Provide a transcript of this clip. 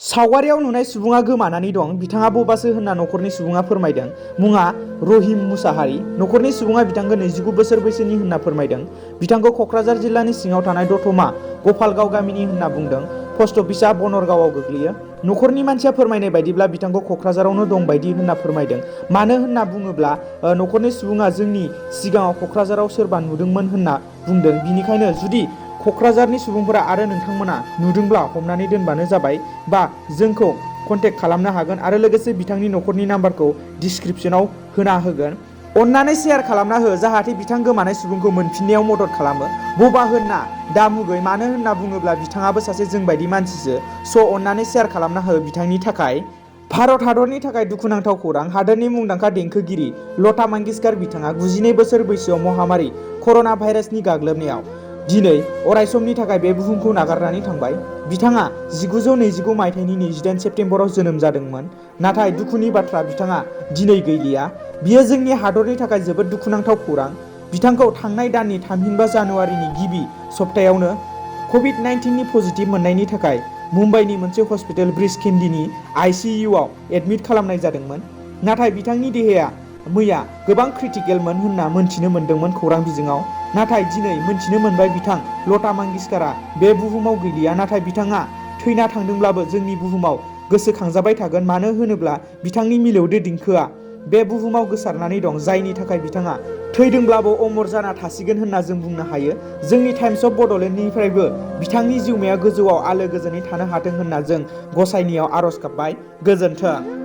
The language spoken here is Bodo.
सावगारियाव नुनाय सुबुङा गोमानानै दं। बिथाङा बबासो होनना न'खरनि सुबुङा फोरमायदों। मुङा रहिम मुसाहारि। न'खरनि सुबुङा बिथांखौ 29 बोसोर बैसोनि होनना फोरमायदों। बिथांखौ क'क्राझार जिल्लानि सिङाव थानाय दतमा गफालगाव गामिनि होनना बुंदों। पस्ट अफिसआ बनरगावआव गोग्लैयो। न'खरनि मानसिया फोरमायनाय बायदिब्ला बिथांखौ क'क्राझारावनो दं बायदि होनना फोरमायदों। मानो होनना बुङोब्ला न'खरनि सुबुङा जोंनि सिगाङाव क'क्राझाराव सोरबा नुदोंमोन होनना बुंदों। बिनिखायनो जुदि क'क्राझारनि सुबुंफोरा आरो नोंथांमोना नुदोंब्ला हमनानै दोनबानो जाबाय बा जोंखौ कन्टेक्ट खालामनो हागोन आरो लोगोसे बिथांनि न'खरनि नाम्बारखौ डिसक्रिपसनाव होना होगोन। अन्नानै शेयार खालामना हो जाहाथे बिथां गोमानाय सुबुंखौ मोनफिननायाव मदद खालामो। बबा होनना दा मुगै, मानो होनना बुङोब्ला बिथाङाबो सासे जोंबायदि मानसिसो। स' अन्नानै शेयार खालामना हो बिथांनि थाखाय। भारत हादरनि थाखाय दुखुनांथाव खौरां। हादोरनि मुंदांखा देंखोगिरि लता मंगेशकर बिथाङा 92 बोसोर बैसोआव महामारि कर'ना भाइरासनि गाग्लोबनायाव दिनै अरायसमनि थाखाय बे बुहुमखौ नागारनानै थांबाय। बिथाङा 1929 मायथाइनि 28 सेप्तेम्बराव जोनोम जादोंमोन। नाथाय दुखुनि बाथ्रा, बिथाङा दिनै गैलिया। बियो जोंनि हादरनि थाखाय जोबोद दुखुनांथाव खौरां। बिथांखौ थांनाय दाननि थामहिनबा जानुवारिनि गिबि सप्तायावनो कभिड-19 पजिटिभ मोननायनि थाखाय मुम्बाइनि मोनसे हस्पिटाल ब्रिज केन्डीनि ICUआव एडमिट खालामनाय जादोंमोन। नाथाय बिथांनि देहाया मैया गोबां क्रिटिकेलमोन होनना मोनथिनो मोन्दोंमोन खौरां बिजोङाव। नाथाय दिनै मोनथिनो मोनबाय बिथां लता मंगेशकरा बे बुहुमाव गैलिया। नाथाय बिथाङा थैना थांदोंब्लाबो जोंनि बुहुमाव गोसोखांजाबाय थागोन। मानो होनोब्ला बिथांनि मिलौदो देंखोआ बे बुहुमाव गोसारनानै दं, जायनि थाखाय बिथाङा थैदोंब्लाबो अमर जाना थासिगोन होनना जों बुंनो हायो। जोंनि टाइम्स अफ बड'लेण्डनिफ्रायबो बिथांनि जिउमाया गोजौआव आलो गोजोनै थानो हाथों होनना जों गसाइनियाव आर'ज गाबबाय। गोजोन्थों।